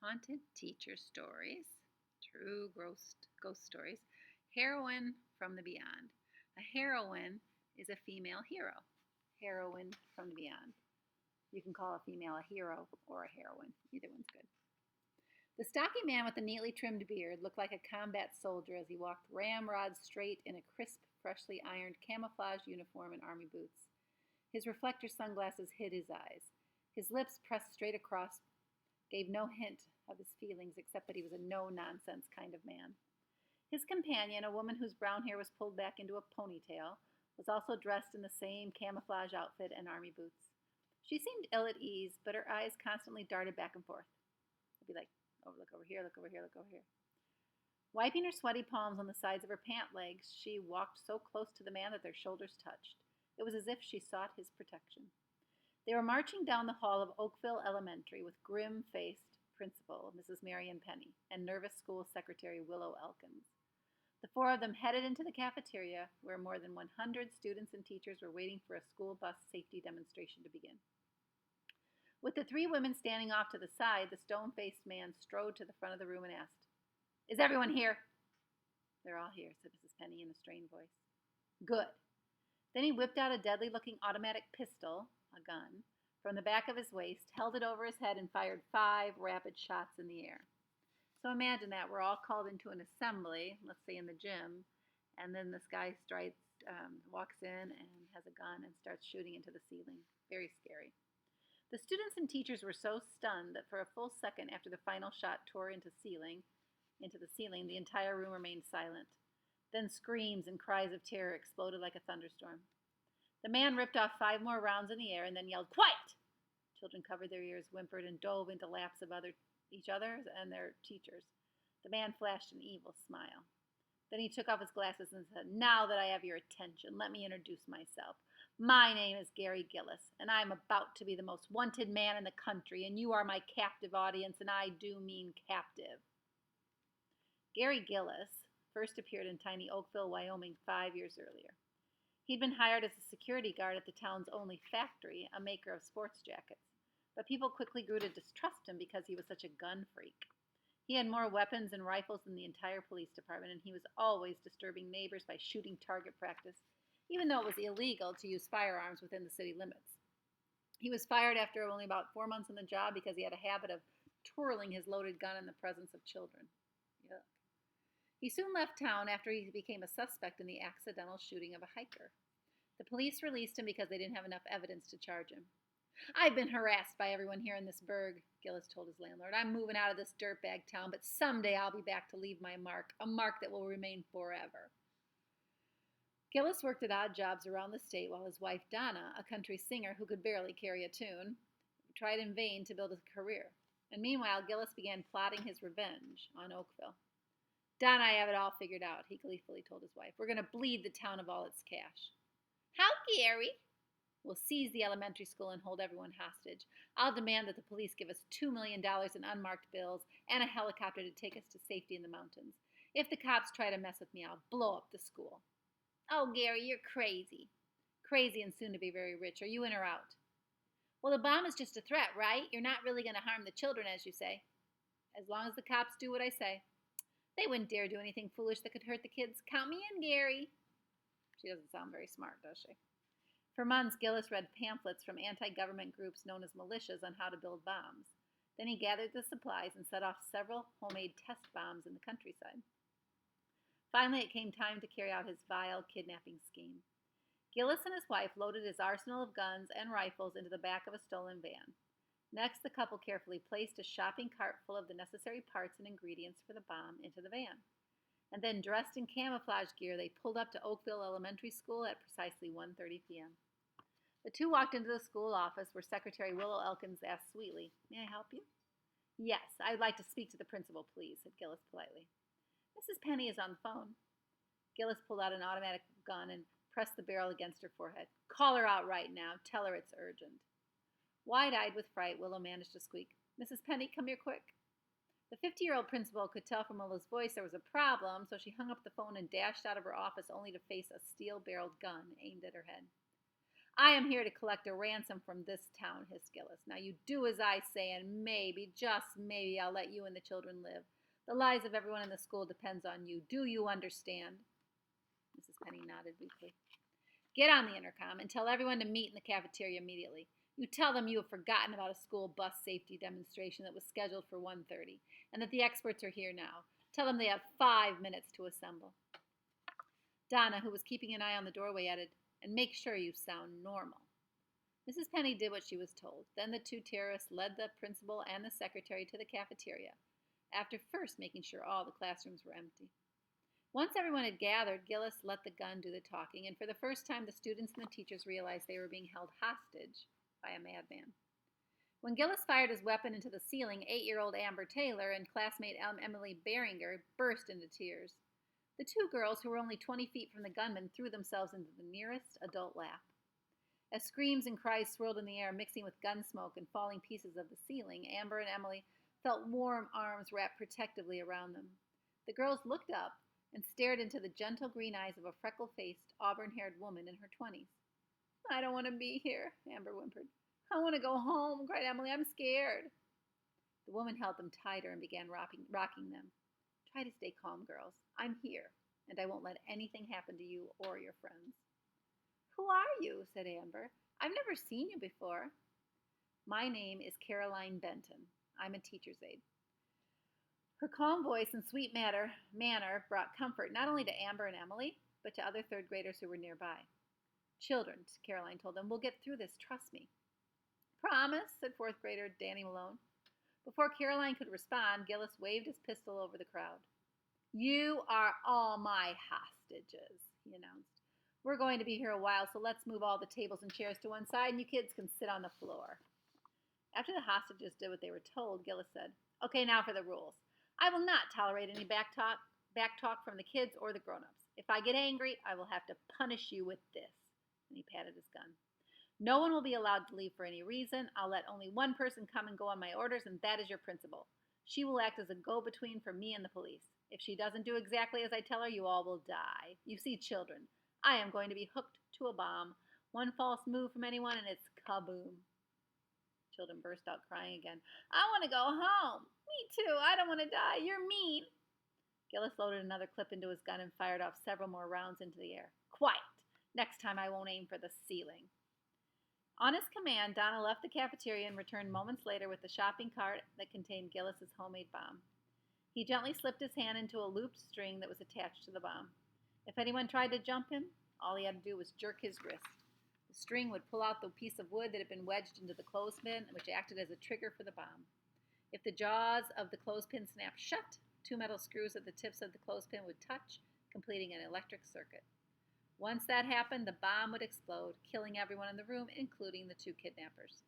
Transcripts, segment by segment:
Haunted Teacher Stories, True Ghost Stories, Heroine from the Beyond. A heroine is a female hero. Heroine from the Beyond. You can call a female a hero or a heroine. Either one's good. The stocky man with the neatly trimmed beard looked like a combat soldier as he walked ramrod straight in a crisp, freshly ironed camouflage uniform and army boots. His reflector sunglasses hid his eyes. His lips pressed straight across gave no hint of his feelings except that he was a no-nonsense kind of man. His companion, a woman whose brown hair was pulled back into a ponytail, was also dressed in the same camouflage outfit and army boots. She seemed ill at ease, but her eyes constantly darted back and forth. I'd be like, oh, look over here, look over here, look over here. Wiping her sweaty palms on the sides of her pant legs, she walked so close to the man that their shoulders touched. It was as if she sought his protection. They were marching down the hall of Oakville Elementary with grim-faced principal, Mrs. Marion Penny, and nervous school secretary Willow Elkins. The four of them headed into the cafeteria, where more than 100 students and teachers were waiting for a school bus safety demonstration to begin. With the three women standing off to the side, the stone-faced man strode to the front of the room and asked, "Is everyone here?" "They're all here," said Mrs. Penny in a strained voice. "Good." Then he whipped out a deadly-looking automatic pistol, a gun, from the back of his waist, held it over his head, and fired 5 rapid shots in the air. So imagine that. We're all called into an assembly, let's say in the gym, and then this guy walks in and has a gun and starts shooting into the ceiling. Very scary. The students and teachers were so stunned that for a full second after the final shot tore into the ceiling, the entire room remained silent. Then screams and cries of terror exploded like a thunderstorm. The man ripped off 5 more rounds in the air and then yelled, "Quiet!" Children covered their ears, whimpered, and dove into laps of each other and their teachers. The man flashed an evil smile. Then he took off his glasses and said, "Now that I have your attention, let me introduce myself. My name is Gary Gillis, and I am about to be the most wanted man in the country, and you are my captive audience, and I do mean captive." Gary Gillis first appeared in tiny Oakville, Wyoming 5 years earlier. He'd been hired as a security guard at the town's only factory, a maker of sports jackets. But people quickly grew to distrust him because he was such a gun freak. He had more weapons and rifles than the entire police department, and he was always disturbing neighbors by shooting target practice, even though it was illegal to use firearms within the city limits. He was fired after only about 4 months on the job because he had a habit of twirling his loaded gun in the presence of children. Yuck. He soon left town after he became a suspect in the accidental shooting of a hiker. The police released him because they didn't have enough evidence to charge him. "I've been harassed by everyone here in this burg," Gillis told his landlord. "I'm moving out of this dirtbag town, but someday I'll be back to leave my mark, a mark that will remain forever." Gillis worked at odd jobs around the state while his wife, Donna, a country singer who could barely carry a tune, tried in vain to build a career. And meanwhile, Gillis began plotting his revenge on Oakville. "Donna, I have it all figured out," he gleefully told his wife. "We're going to bleed the town of all its cash." "How, Gary?" "We'll seize the elementary school and hold everyone hostage. I'll demand that the police give us $2 million in unmarked bills and a helicopter to take us to safety in the mountains. If the cops try to mess with me, I'll blow up the school." "Oh, Gary, you're crazy." "Crazy and soon to be very rich. Are you in or out?" "Well, the bomb is just a threat, right? You're not really going to harm the children, as you say." "As long as the cops do what I say." "They wouldn't dare do anything foolish that could hurt the kids. Count me in, Gary." She doesn't sound very smart, does she? For months, Gillis read pamphlets from anti-government groups known as militias on how to build bombs. Then he gathered the supplies and set off several homemade test bombs in the countryside. Finally, it came time to carry out his vile kidnapping scheme. Gillis and his wife loaded his arsenal of guns and rifles into the back of a stolen van. Next, the couple carefully placed a shopping cart full of the necessary parts and ingredients for the bomb into the van. And then, dressed in camouflage gear, they pulled up to Oakville Elementary School at precisely 1:30 p.m. The two walked into the school office where Secretary Willow Elkins asked sweetly, "May I help you?" "Yes, I'd like to speak to the principal, please," said Gillis politely. "Mrs. Penny is on the phone." Gillis pulled out an automatic gun and pressed the barrel against her forehead. "Call her out right now. Tell her it's urgent." Wide-eyed with fright, Willow managed to squeak, "Mrs. Penny, come here quick." The 50-year-old principal could tell from Willow's voice there was a problem, so she hung up the phone and dashed out of her office only to face a steel-barreled gun aimed at her head. I am here to collect a ransom from this town, hissed Gillis. Now you do as I say, and maybe, just maybe, I'll let you and the children live. The lives of everyone in the school depends on you. Do you understand? Mrs. Penny nodded weakly. Get on the intercom and tell everyone to meet in the cafeteria immediately. You tell them you have forgotten about a school bus safety demonstration that was scheduled for 1:30 and that the experts are here now. Tell them they have 5 minutes to assemble. Donna, who was keeping an eye on the doorway, added, and make sure you sound normal. Mrs. Penny did what she was told. Then the two terrorists led the principal and the secretary to the cafeteria, after first making sure all the classrooms were empty. Once everyone had gathered, Gillis let the gun do the talking, and for the first time the students and the teachers realized they were being held hostage by a madman. When Gillis fired his weapon into the ceiling, 8-year-old Amber Taylor and classmate Emily Beringer burst into tears. The two girls, who were only 20 feet from the gunman, threw themselves into the nearest adult lap. As screams and cries swirled in the air, mixing with gun smoke and falling pieces of the ceiling, Amber and Emily felt warm arms wrapped protectively around them. The girls looked up and stared into the gentle green eyes of a freckle-faced, auburn-haired woman in her 20s. I don't want to be here, Amber whimpered. I want to go home, cried Emily. I'm scared. The woman held them tighter and began rocking them. Try to stay calm, girls. I'm here, and I won't let anything happen to you or your friends. Who are you? Said Amber. I've never seen you before. My name is Caroline Benton. I'm a teacher's aide. Her calm voice and sweet manner brought comfort not only to Amber and Emily, but to other third graders who were nearby. Children, Caroline told them, we'll get through this, trust me. Promise, said fourth grader Danny Malone. Before Caroline could respond, Gillis waved his pistol over the crowd. You are all my hostages, he announced. We're going to be here a while, so let's move all the tables and chairs to one side, and you kids can sit on the floor. After the hostages did what they were told, Gillis said, okay, now for the rules. I will not tolerate any back talk from the kids or the grown-ups. If I get angry, I will have to punish you with this. And he patted his gun. No one will be allowed to leave for any reason. I'll let only one person come and go on my orders, and that is your principal. She will act as a go-between for me and the police. If she doesn't do exactly as I tell her, you all will die. You see, children, I am going to be hooked to a bomb. One false move from anyone, and it's kaboom. Children burst out crying again. I want to go home. Me too. I don't want to die. You're mean. Gillis loaded another clip into his gun and fired off several more rounds into the air. Quiet. Next time I won't aim for the ceiling. On his command, Donna left the cafeteria and returned moments later with the shopping cart that contained Gillis's homemade bomb. He gently slipped his hand into a looped string that was attached to the bomb. If anyone tried to jump him, all he had to do was jerk his wrist. The string would pull out the piece of wood that had been wedged into the clothespin, which acted as a trigger for the bomb. If the jaws of the clothespin snapped shut, 2 metal screws at the tips of the clothespin would touch, completing an electric circuit. Once that happened, the bomb would explode, killing everyone in the room, including the two kidnappers.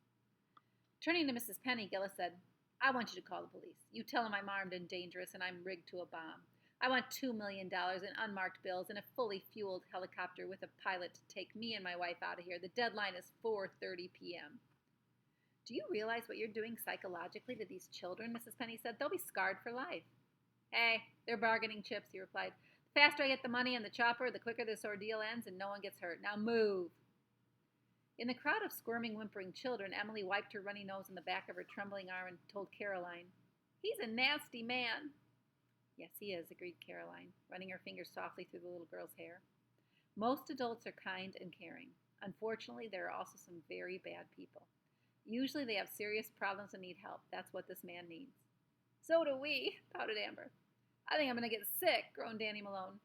Turning to Mrs. Penny, Gillis said, I want you to call the police. You tell them I'm armed and dangerous and I'm rigged to a bomb. I want $2 million in unmarked bills and a fully fueled helicopter with a pilot to take me and my wife out of here. The deadline is 4:30 p.m. Do you realize what you're doing psychologically to these children? Mrs. Penny said. They'll be scarred for life. Hey, they're bargaining chips, he replied. The faster I get the money and the chopper, the quicker this ordeal ends and no one gets hurt. Now move. In the crowd of squirming, whimpering children, Emily wiped her runny nose in the back of her trembling arm and told Caroline, He's a nasty man. Yes, he is, agreed Caroline, running her fingers softly through the little girl's hair. Most adults are kind and caring. Unfortunately, there are also some very bad people. Usually they have serious problems and need help. That's what this man needs. So do we, pouted Amber. I think I'm going to get sick, groaned Danny Malone.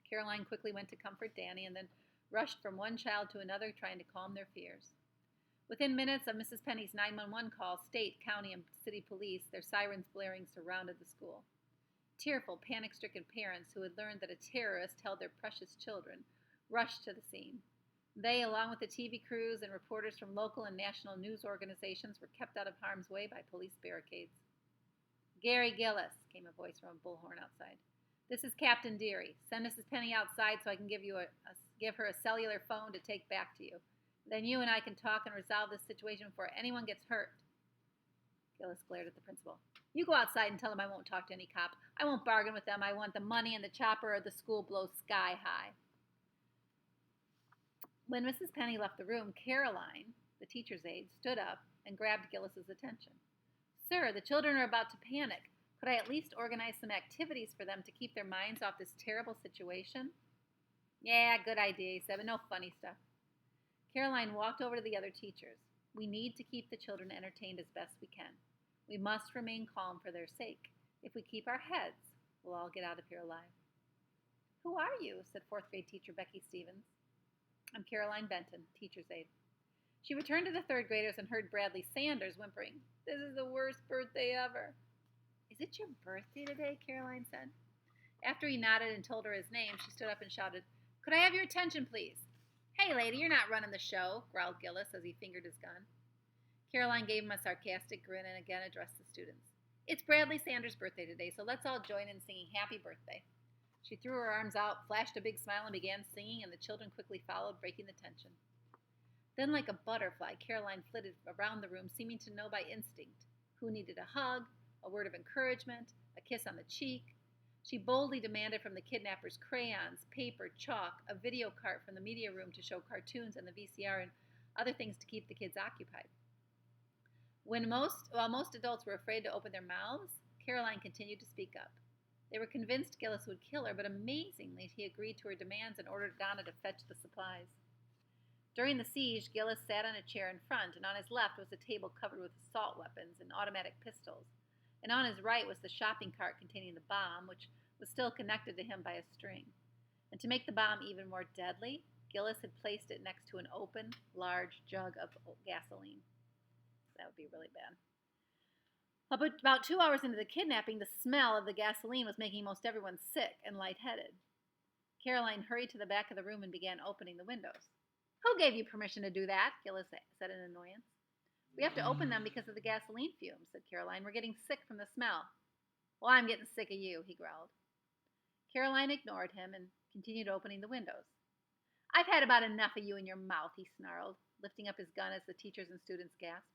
Caroline quickly went to comfort Danny and then rushed from one child to another trying to calm their fears. Within minutes of Mrs. Penny's 911 call, state, county, and city police, their sirens blaring, surrounded the school. Tearful, panic-stricken parents who had learned that a terrorist held their precious children rushed to the scene. They, along with the TV crews and reporters from local and national news organizations, were kept out of harm's way by police barricades. Gary Gillis, came a voice from a bullhorn outside. This is Captain Deary. Send Mrs. Penny outside so I can give her a cellular phone to take back to you. Then you and I can talk and resolve this situation before anyone gets hurt. Gillis glared at the principal. You go outside and tell them I won't talk to any cop. I won't bargain with them. I want the money and the chopper or the school blows sky high. When Mrs. Penny left the room, Caroline, the teacher's aide, stood up and grabbed Gillis's attention. Sir, the children are about to panic. Could I at least organize some activities for them to keep their minds off this terrible situation? Yeah, good idea, he said, but no funny stuff. Caroline walked over to the other teachers. We need to keep the children entertained as best we can. We must remain calm for their sake. If we keep our heads, we'll all get out of here alive. Who are you? Said fourth grade teacher Becky Stevens. I'm Caroline Benton, teacher's aide. She returned to the third graders and heard Bradley Sanders whimpering, This is the worst birthday ever. Is it your birthday today? Caroline said. After he nodded and told her his name, she stood up and shouted, Could I have your attention, please? Hey, lady, you're not running the show, growled Gillis as he fingered his gun. Caroline gave him a sarcastic grin and again addressed the students. It's Bradley Sanders' birthday today, so let's all join in singing Happy Birthday. She threw her arms out, flashed a big smile, and began singing, and the children quickly followed, breaking the tension. Then, like a butterfly, Caroline flitted around the room, seeming to know by instinct who needed a hug, a word of encouragement, a kiss on the cheek. She boldly demanded from the kidnappers crayons, paper, chalk, a video cart from the media room to show cartoons and the VCR and other things to keep the kids occupied. While most adults were afraid to open their mouths, Caroline continued to speak up. They were convinced Gillis would kill her, but amazingly, he agreed to her demands and ordered Donna to fetch the supplies. During the siege, Gillis sat on a chair in front, and on his left was a table covered with assault weapons and automatic pistols, and on his right was the shopping cart containing the bomb, which was still connected to him by a string. And to make the bomb even more deadly, Gillis had placed it next to an open, large jug of gasoline. That would be really bad. About 2 hours into the kidnapping, the smell of the gasoline was making most everyone sick and lightheaded. Caroline hurried to the back of the room and began opening the windows. Who gave you permission to do that? Gillis said in annoyance. We have to open them because of the gasoline fumes, said Caroline. We're getting sick from the smell. Well, I'm getting sick of you, he growled. Caroline ignored him and continued opening the windows. I've had about enough of you in your mouth, he snarled, lifting up his gun as the teachers and students gasped.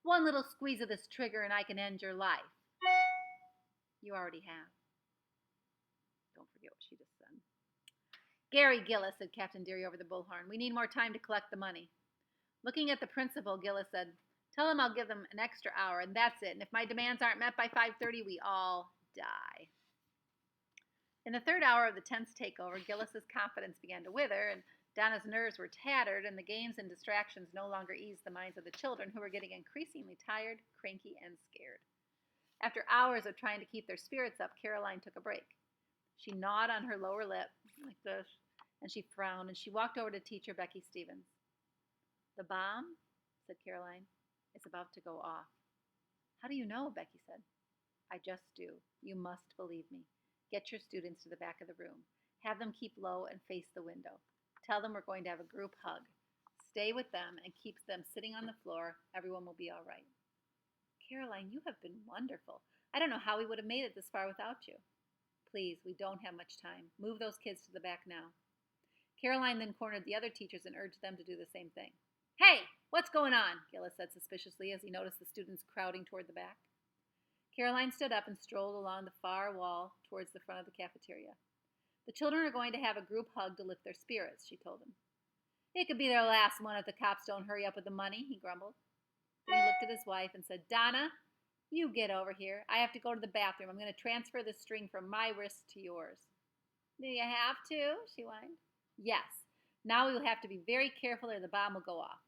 One little squeeze of this trigger and I can end your life. You already have. Don't forget what she just said. Gary Gillis, said Captain Deary over the bullhorn. We need more time to collect the money. Looking at the principal, Gillis said, Tell him I'll give them an extra hour, and that's it. And if my demands aren't met by 5:30, we all die. In the third hour of the tense takeover, Gillis's confidence began to wither, and Donna's nerves were tattered, and the games and distractions no longer eased the minds of the children, who were getting increasingly tired, cranky, and scared. After hours of trying to keep their spirits up, Caroline took a break. She gnawed on her lower lip, like this, and she frowned, and she walked over to teacher Becky Stevens. The bomb, said Caroline, is about to go off. How do you know? Becky said. I just do. You must believe me. Get your students to the back of the room. Have them keep low and face the window. Tell them we're going to have a group hug. Stay with them and keep them sitting on the floor. Everyone will be all right. Caroline, you have been wonderful. I don't know how we would have made it this far without you. Please, we don't have much time. Move those kids to the back now. Caroline then cornered the other teachers and urged them to do the same thing. Hey, what's going on? Gillis said suspiciously as he noticed the students crowding toward the back. Caroline stood up and strolled along the far wall towards the front of the cafeteria. The children are going to have a group hug to lift their spirits, she told them. It could be their last one if the cops don't hurry up with the money, he grumbled. Then he looked at his wife and said, Donna, you get over here. I have to go to the bathroom. I'm going to transfer the string from my wrist to yours. Do you have to? She whined. Yes. Now we will have to be very careful or the bomb will go off.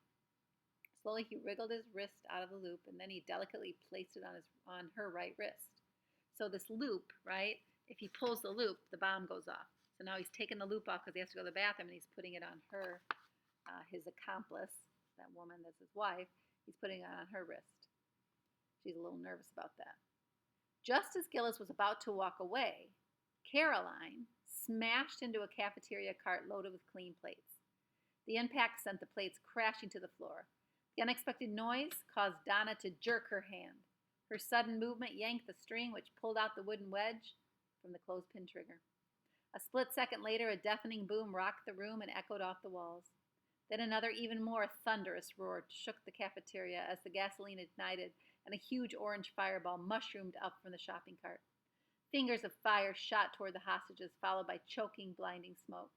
Slowly he wriggled his wrist out of the loop, and then he delicately placed it on her right wrist. So this loop, right, if he pulls the loop, the bomb goes off. So now he's taking the loop off because he has to go to the bathroom, and he's putting it on her, his accomplice, that woman that's his wife. He's putting it on her wrist. She's a little nervous about that. Just as Gillis was about to walk away, Caroline smashed into a cafeteria cart loaded with clean plates. The impact sent the plates crashing to the floor. The unexpected noise caused Donna to jerk her hand. Her sudden movement yanked the string, which pulled out the wooden wedge from the clothespin trigger. A split second later, a deafening boom rocked the room and echoed off the walls. Then another, even more thunderous roar shook the cafeteria as the gasoline ignited and a huge orange fireball mushroomed up from the shopping cart. Fingers of fire shot toward the hostages, followed by choking, blinding smoke.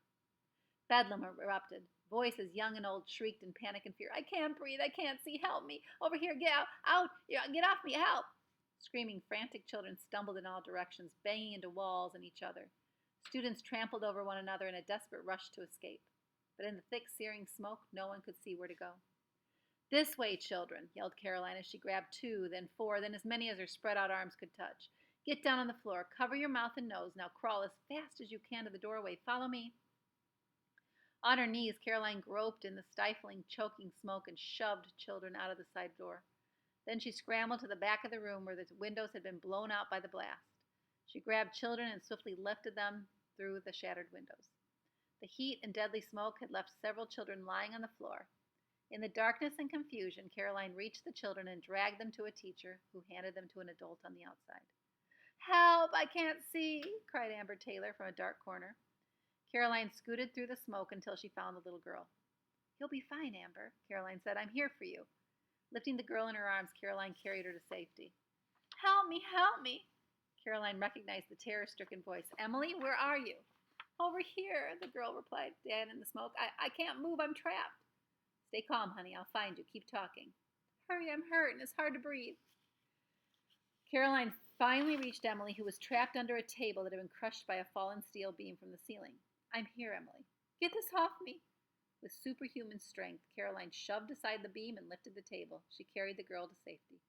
Bedlam erupted. Voices, young and old, shrieked in panic and fear. I can't breathe. I can't see. Help me. Over here. Get out. Out. Get off me. Help. Screaming, frantic children stumbled in all directions, banging into walls and each other. Students trampled over one another in a desperate rush to escape. But in the thick, searing smoke, no one could see where to go. This way, children, yelled Caroline as she grabbed 2, then 4, then as many as her spread out arms could touch. Get down on the floor. Cover your mouth and nose. Now crawl as fast as you can to the doorway. Follow me. On her knees, Caroline groped in the stifling, choking smoke and shoved children out of the side door. Then she scrambled to the back of the room where the windows had been blown out by the blast. She grabbed children and swiftly lifted them through the shattered windows. The heat and deadly smoke had left several children lying on the floor. In the darkness and confusion, Caroline reached the children and dragged them to a teacher who handed them to an adult on the outside. Help! I can't see, cried Amber Taylor from a dark corner. Caroline scooted through the smoke until she found the little girl. You'll be fine, Amber, Caroline said. I'm here for you. Lifting the girl in her arms, Caroline carried her to safety. Help me, help me. Caroline recognized the terror-stricken voice. Emily, where are you? Over here, the girl replied, dead in the smoke. I can't move, I'm trapped. Stay calm, honey, I'll find you. Keep talking. Hurry, I'm hurt and it's hard to breathe. Caroline finally reached Emily, who was trapped under a table that had been crushed by a fallen steel beam from the ceiling. I'm here, Emily. Get this off me. With superhuman strength, Caroline shoved aside the beam and lifted the table. She carried the girl to safety.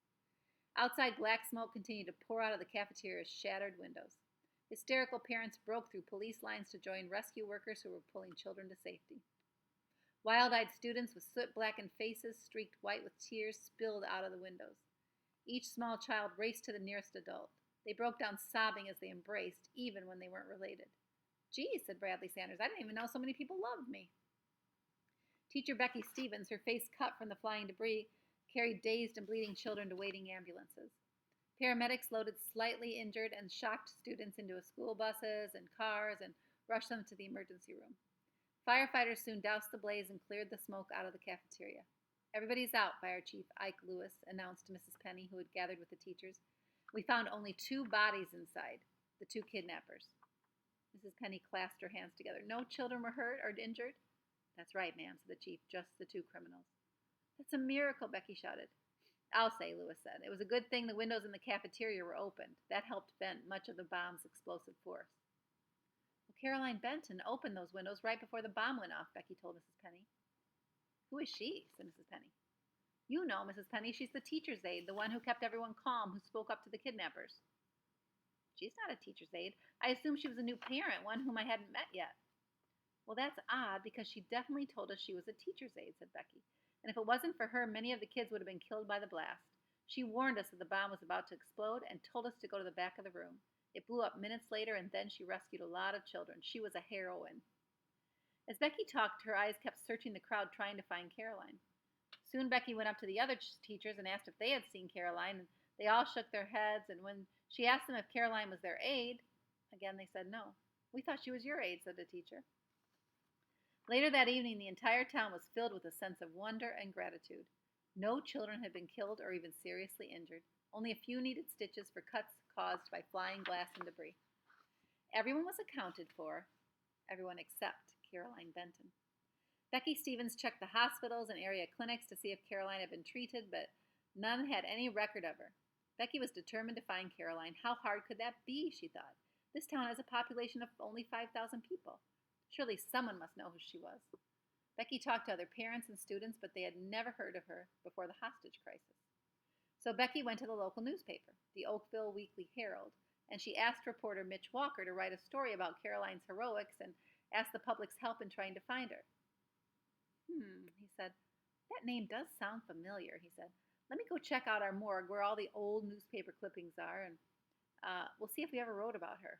Outside, black smoke continued to pour out of the cafeteria's shattered windows. Hysterical parents broke through police lines to join rescue workers who were pulling children to safety. Wild-eyed students with soot-blackened faces, streaked white with tears, spilled out of the windows. Each small child raced to the nearest adult. They broke down sobbing as they embraced, even when they weren't related. Gee, said Bradley Sanders, I didn't even know so many people loved me. Teacher Becky Stevens, her face cut from the flying debris, carried dazed and bleeding children to waiting ambulances. Paramedics loaded slightly injured and shocked students into school buses and cars and rushed them to the emergency room. Firefighters soon doused the blaze and cleared the smoke out of the cafeteria. Everybody's out, Fire Chief Ike Lewis announced to Mrs. Penny, who had gathered with the teachers. We found only 2 bodies inside, the 2 kidnappers. Mrs. Penny clasped her hands together. No children were hurt or injured? That's right, ma'am, said the chief, just the 2 criminals. That's a miracle, Becky shouted. I'll say, Lewis said. It was a good thing the windows in the cafeteria were opened. That helped vent much of the bomb's explosive force. Well, Caroline Benton opened those windows right before the bomb went off, Becky told Mrs. Penny. Who is she? Said Mrs. Penny. You know, Mrs. Penny, she's the teacher's aide, the one who kept everyone calm, who spoke up to the kidnappers. She's not a teacher's aide. I assumed she was a new parent, one whom I hadn't met yet. Well, that's odd, because she definitely told us she was a teacher's aide, said Becky. And if it wasn't for her, many of the kids would have been killed by the blast. She warned us that the bomb was about to explode and told us to go to the back of the room. It blew up minutes later, and then she rescued a lot of children. She was a heroine. As Becky talked, her eyes kept searching the crowd, trying to find Caroline. Soon Becky went up to the other teachers and asked if they had seen Caroline, and they all shook their heads, and when she asked them if Caroline was their aide, again they said no. We thought she was your aide, said the teacher. Later that evening, the entire town was filled with a sense of wonder and gratitude. No children had been killed or even seriously injured. Only a few needed stitches for cuts caused by flying glass and debris. Everyone was accounted for, everyone except Caroline Benton. Becky Stevens checked the hospitals and area clinics to see if Caroline had been treated, but none had any record of her. Becky was determined to find Caroline. How hard could that be, she thought. This town has a population of only 5,000 people. Surely someone must know who she was. Becky talked to other parents and students, but they had never heard of her before the hostage crisis. So Becky went to the local newspaper, the Oakville Weekly Herald, and she asked reporter Mitch Walker to write a story about Caroline's heroics and asked the public's help in trying to find her. He said. That name does sound familiar, he said. Let me go check out our morgue where all the old newspaper clippings are, and we'll see if we ever wrote about her.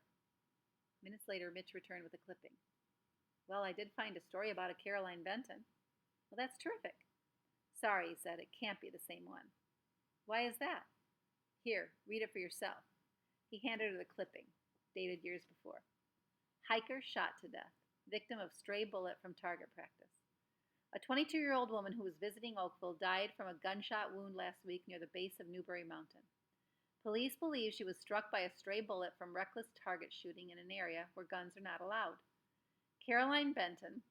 Minutes later, Mitch returned with a clipping. Well, I did find a story about a Caroline Benton. Well, that's terrific. Sorry, he said, it can't be the same one. Why is that? Here, read it for yourself. He handed her the clipping, dated years before. Hiker shot to death, victim of stray bullet from target practice. A 22-year-old woman who was visiting Oakville died from a gunshot wound last week near the base of Newberry Mountain. Police believe she was struck by a stray bullet from reckless target shooting in an area where guns are not allowed. Caroline Benton,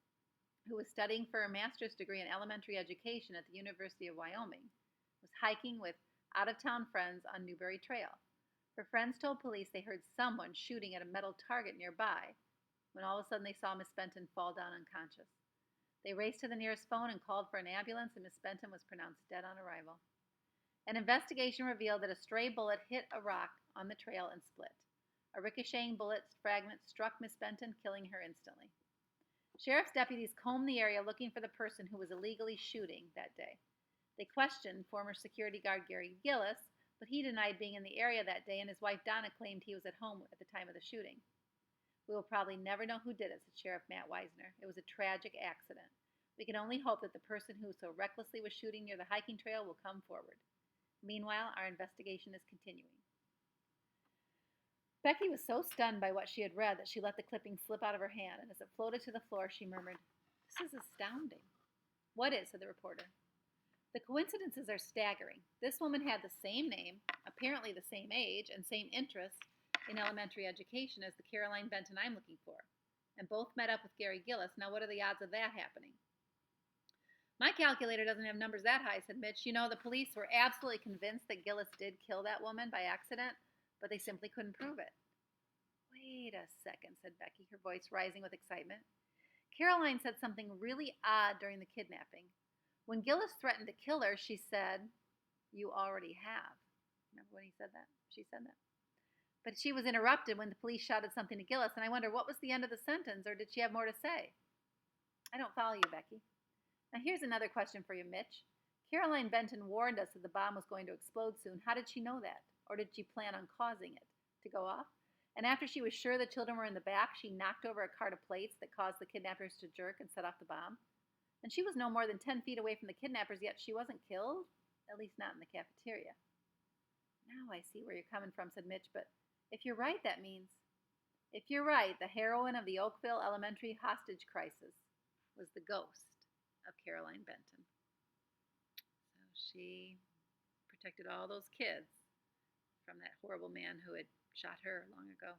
who was studying for a master's degree in elementary education at the University of Wyoming, was hiking with out of town friends on Newberry Trail. Her friends told police they heard someone shooting at a metal target nearby when all of a sudden they saw Miss Benton fall down unconscious. They raced to the nearest phone and called for an ambulance, and Miss Benton was pronounced dead on arrival. An investigation revealed that a stray bullet hit a rock on the trail and split. A ricocheting bullet fragment struck Miss Benton, killing her instantly. Sheriff's deputies combed the area looking for the person who was illegally shooting that day. They questioned former security guard Gary Gillis, but he denied being in the area that day, and his wife Donna claimed he was at home at the time of the shooting. We will probably never know who did it, said Sheriff Matt Weisner. It was a tragic accident. We can only hope that the person who so recklessly was shooting near the hiking trail will come forward. Meanwhile, our investigation is continuing. Becky was so stunned by what she had read that she let the clipping slip out of her hand, and as it floated to the floor, she murmured, "This is astounding." "What is?" said the reporter. "The coincidences are staggering. This woman had the same name, apparently the same age, and same interests in elementary education as the Caroline Benton I'm looking for, and both met up with Gary Gillis. Now, what are the odds of that happening?" "My calculator doesn't have numbers that high," said Mitch. "You know, the police were absolutely convinced that Gillis did kill that woman by accident, but they simply couldn't prove it." "Wait a second," said Becky, her voice rising with excitement. "Caroline said something really odd during the kidnapping. When Gillis threatened to kill her, she said, 'You already have.' Remember when he said that? She said that. But she was interrupted when the police shouted something to Gillis, and I wonder what was the end of the sentence, or did she have more to say?" "I don't follow you, Becky." "Now here's another question for you, Mitch. Caroline Benton warned us that the bomb was going to explode soon. How did she know that? Or did she plan on causing it to go off? And after she was sure the children were in the back, she knocked over a cart of plates that caused the kidnappers to jerk and set off the bomb. And she was no more than 10 feet away from the kidnappers, yet she wasn't killed, at least not in the cafeteria." "Now I see where you're coming from," said Mitch, "but if you're right, that means—" "If you're right, the heroine of the Oakville Elementary hostage crisis was the ghost of Caroline Benton." So she protected all those kids from that horrible man who had shot her long ago.